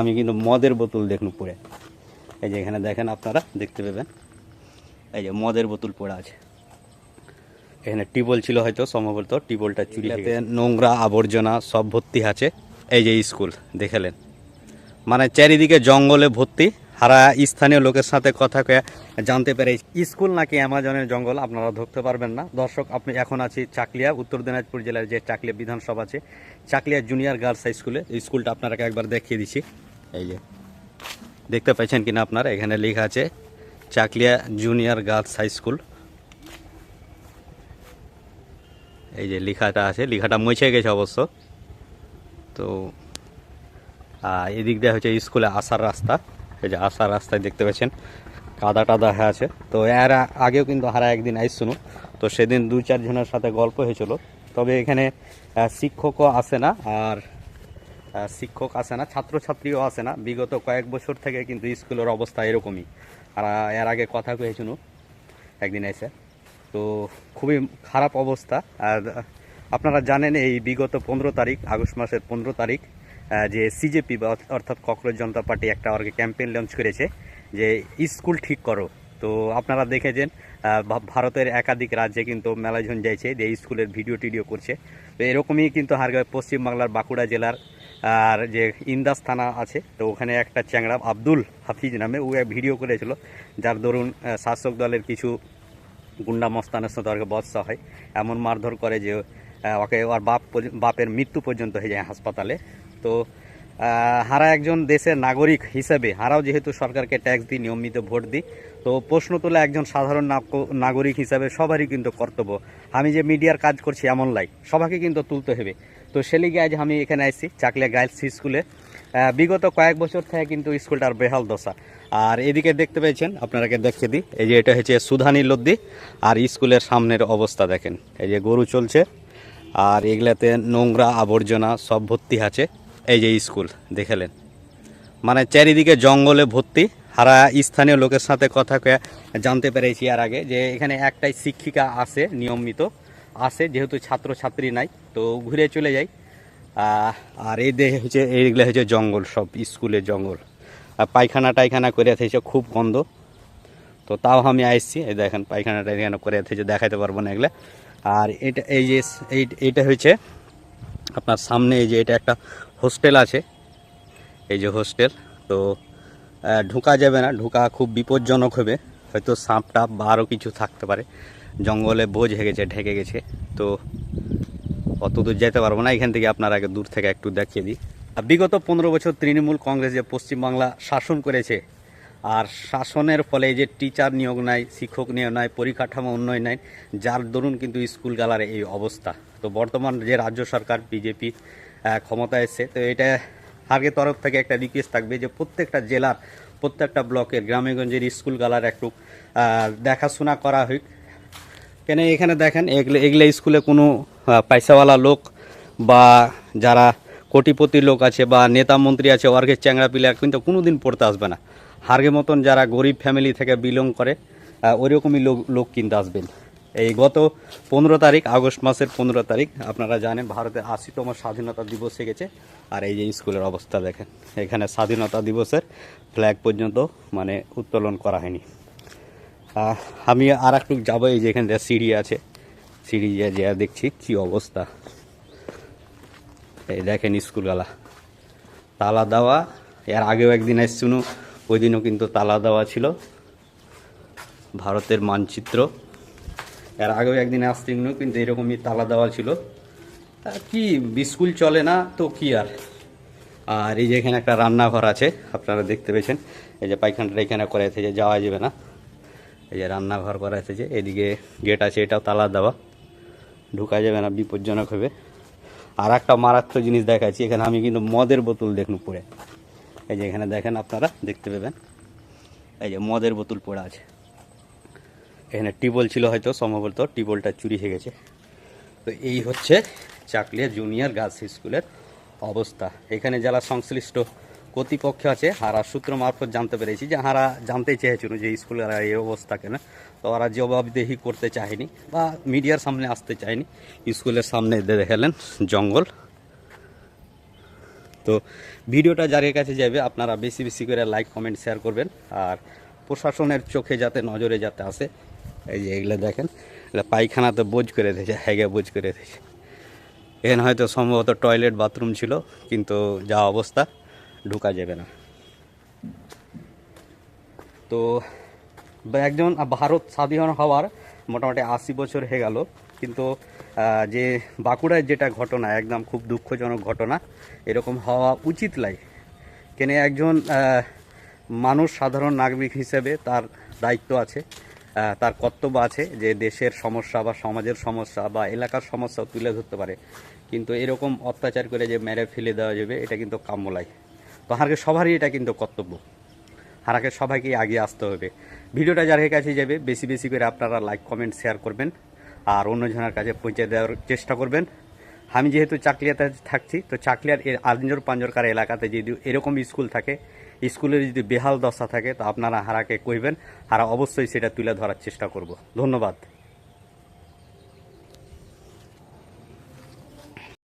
আমি কিন্তু মদের বোতল দেখুন পড়ে, এই যে এখানে দেখেন আপনারা দেখতে পাবেন, এই যে মদের বোতল পড়ে আছে। এখানে টিউবওয়েল ছিল হয়তো, সম্ভবত টিউবওয়েলটা চুরি হয়ে গেছে। নোংরা আবর্জনা সব ভর্তি আছে। এই যে স্কুল দেখালেন, মানে চারিদিকে জঙ্গলে ভর্তি। হারা স্থানীয় লোকের সাথে কথা কয়ে জানতে পেরে স্কুল নাকি অ্যামাজনের জঙ্গল, আপনারা ধরতে পারবেন না। দর্শক, আপনি এখন আছি চাকলিয়া, উত্তর দিনাজপুর জেলার যে চাকলিয়া বিধানসভা আছে, চাকলিয়া জুনিয়র গার্লস হাই স্কুলে। স্কুলটা আপনারাকে একবার দেখিয়ে দিচ্ছি। এই যে দেখতে পাচ্ছেন কিনা আপনারা, এখানে লেখা আছে Chakulia junior girls high school. এই যে লেখাটা আছে, লেখাটা মুছে গেছে অবশ্য। তো এদিক দিয়ে হচ্ছে স্কুলে আসার রাস্তা। এই যে আসার রাস্তায় দেখতে পাচ্ছেন কাদা টাদা হয়ে আছে। তো এর আগেও কিন্তু হারা একদিন আইসুনো, তো সেদিন 2-4 জনের সাথে গল্প হয়েছিল। তবে এখানে শিক্ষকও আসে না, আর শিক্ষক আসে না, ছাত্রছাত্রীও আসে না। বিগত কয়েক বছর থেকে কিন্তু স্কুলের অবস্থা এরকমই। আর এর আগে কথা কয়েছিল একদিন এসে, তো খুবই খারাপ অবস্থা। আর আপনারা জানেন এই বিগত 15 তারিখ, আগস্ট মাসের 15 তারিখ, যে সিজেপি বা অর্থাৎ ককরোচ জনতা পার্টি একটা ক্যাম্পেইন লঞ্চ করেছে যে স্কুল ঠিক করো। তো আপনারা দেখেছেন ভারতের একাধিক রাজ্যে কিন্তু মেলাজন যাইছে, যে স্কুলের ভিডিও টিডিও করছে। তো এরকমই কিন্তু পশ্চিমবাংলার বাঁকুড়া জেলার আর যে ইন্দাস থানা আছে, তো ওখানে একটা চ্যাংড়া আব্দুল হাফিজ নামে ও ভিডিও করেছিল, যার দরুন শাসক দলের কিছু গুন্ডা মস্তানের সাথে ওকে বচসা হয়, এমন মারধর করে যে ওকে ওর বাপের মৃত্যু পর্যন্ত হয়ে যায় হাসপাতালে। তো হারা একজন দেশের নাগরিক হিসেবে, হারাও যেহেতু সরকারকে ট্যাক্স দিই, নিয়মিত ভোট দিই, তো প্রশ্ন তোলা একজন সাধারণ নাগরিক হিসাবে সবারই কিন্তু কর্তব্য। আমি যে মিডিয়ার কাজ করছি এমন লাই, সবাইকে কিন্তু তুলতে হবে। তো সেলিগে আজ আমি এখানে আসছি চাকলিয়া গার্লস স্কুলে। বিগত কয়েক বছর থেকে কিন্তু স্কুলটার বেহাল দশা। আর এদিকে দেখতে পেয়েছেন, আপনারাকে দেখিয়ে দিই, এই যে এটা হচ্ছে সুধানী লদ্দি। আর স্কুলের সামনের অবস্থা দেখেন, এই যে গরু চলছে, আর এগুলাতে নোংরা আবর্জনা সব ভর্তি আছে। এই যে স্কুল দেখালেন, মানে চারিদিকে জঙ্গলে ভর্তি। হারা স্থানীয় লোকের সাথে কথা কয়ে জানতে পেরেছি আর আগে, যে এখানে একটাই শিক্ষিকা আসে, নিয়মিত আসে, যেহেতু ছাত্রছাত্রী নাই তো ঘুরে চলে যায়। আর এই দেখে হচ্ছে এইগুলো হচ্ছে জঙ্গল, সব স্কুলের জঙ্গল। আর পায়খানা টাইখানা করে থেছে, খুব গন্ধ। তো তাও আমি আসছি, এই দেখেন পায়খানা টাইখানা করে থেছে, দেখাতে পারবো না এগুলো। আর এটা এই যে এইটা হচ্ছে আপনার সামনে, এই যে এটা একটা হোস্টেল আছে, এই যে হোস্টেল। তো ঢোকা যাবে না, ঢোকা খুব বিপজ্জনক হবে, হয়তো সাপ টাপ বা আরও কিছু থাকতে পারে। জঙ্গলে বোঝ হয়ে গেছে, ঢেকে গেছে, তো অত দূর যেতে পারবো না। এখান থেকে আপনার আগে দূর থেকে একটু দেখিয়ে দিই। বিগত 15 বছর তৃণমূল কংগ্রেস যে পশ্চিমবাংলা শাসন করেছে, আর শাসনের ফলে যে টিচার নিয়োগ নাই, শিক্ষক নিয়োগ নাই, পরিকাঠামো উন্নয়ন নাই, যার দরুন কিন্তু স্কুল গালার এই অবস্থা। তো বর্তমান যে রাজ্য সরকার বিজেপি ক্ষমতা এসছে, তো এটা আগের তরফ থেকে একটা রিকোয়েস্ট থাকবে যে প্রত্যেকটা জেলার, প্রত্যেকটা ব্লকের গ্রামেগঞ্জের স্কুল গালার একটু দেখাশোনা করা হোক। কেন এখানে দেখেন এগুলো স্কুলে কোনো পয়সাওয়ালা লোক বা যারা কোটিপতি লোক আছে বা নেতা মন্ত্রী আছে, ওয়ার্কে চ্যাংড়া প্লেয়ার কিন্তু কোনো দিন পড়তে আসবে না। হারগে মতন যারা গরিব ফ্যামিলি থেকে বিলং করে ওইরকমই লোক কিনতে আসবেন। এই গত 15 তারিখ, আগস্ট মাসের 15 তারিখ, আপনারা জানেন ভারতের 80তম স্বাধীনতা দিবস গেছে। আর এই যে স্কুলের অবস্থা দেখেন, এখানে স্বাধীনতা দিবসের ফ্ল্যাগ পর্যন্ত মানে উত্তোলন করা হয়নি। আমি আর একটু যাবো, এই যে এখানে সিঁড়ি আছে, সিঁড়ি যে দেখছি কি অবস্থা। এই দেখেন স্কুলগালা তালা দেওয়া। এর আগেও একদিন এসছিল, ওই দিনও কিন্তু তালা দেওয়া ছিল, ভারতের মানচিত্র। এর আগেও একদিন আসছিল কিন্তু এরকমই তালা দেওয়া ছিল। কি স্কুল চলে না তো কি আর। আর এই যে এখানে একটা রান্নাঘর আছে, আপনারা দেখতে পেয়েছেন, এই যে পায়খানাটা এখানে করে যে যাওয়া যাবে না। এই যে রান্নাঘর করা আছে, যে এদিকে গেট আছে, এটাও তালা দেওয়া, ঢুকা যাবে না, বিপজ্জনক হবে। আর একটা মারাত্মক জিনিস দেখাচ্ছি, এখানে আমি কিন্তু মদের বোতল দেখুন পড়ে, এই যে এখানে দেখেন আপনারা দেখতে পাবেন, এই যে মদের বোতল পড়ে আছে। এখানে টিউবওয়েল ছিল হয়তো, সম্ভবত টিউবওয়েলটা চুরি হয়ে গেছে। তো এই হচ্ছে চাকলিয়া জুনিয়র গার্লস স্কুলের অবস্থা। এখানে যারা সংশ্লিষ্ট কর্তৃপক্ষ আছে, হারা সূত্র মারফত জানতে পেরেছি যে হারা জানতে চেয়েছিল যে স্কুলের এই অবস্থা কেন। তো ওরা জবাবদিহি করতে চায়নি বা মিডিয়ার সামনে আসতে চায়নি। স্কুলের সামনে দেখালেন জঙ্গল। তো ভিডিওটা যার কাছে যাবে আপনারা বেশি বেশি করে লাইক কমেন্ট শেয়ার করবেন, আর প্রশাসনের চোখে যাতে নজরে যাতে আসে। এই যে এগুলো দেখেন, এগুলো পায়খানাতে বোঝ করে দিয়েছে, হ্যাগে বোঝ করে দিয়েছে। এখানে হয়তো সম্ভবত টয়লেট বাথরুম ছিল, কিন্তু যা অবস্থা ঢোকা যাবে না। তো একজন ভারত স্বাধীন হওয়ার মোটামুটি 80 বছর হয়ে গেল, কিন্তু যে বাঁকুড়ার যেটা ঘটনা একদম খুব দুঃখজনক ঘটনা, এরকম হওয়া উচিত নয়। কেন একজন মানুষ সাধারণ নাগরিক হিসেবে তার দায়িত্ব আছে, তার কর্তব্য আছে যে দেশের সমস্যা বা সমাজের সমস্যা বা এলাকার সমস্যা তুলে ধরতে পারে, কিন্তু এরকম অত্যাচার করে যে মেরে ফেলে দেওয়া যাবে এটা কিন্তু কাম্য নয়। তো হারকে সবারই এটা কিন্তু কর্তব্য, হারাকে সবাইকে এগিয়ে আসতে হবে। ভিডিওটা যার কাছে যাবে বেশি বেশি করে আপনারা লাইক কমেন্ট শেয়ার করবেন, আর অন্যজনের কাছে পৌঁছে দেওয়ার চেষ্টা করবেন। আমি যেহেতু চাকলিয়াতে থাকছি, তো চাকলিয়ার আঞ্জর পাঞ্জরকার এলাকাতে যদি এরকম স্কুল থাকে, স্কুলের যদি বেহাল দশা থাকে, তো আপনারা হারাকে কইবেন, হারা অবশ্যই সেটা তুলে ধরার চেষ্টা করব। ধন্যবাদ।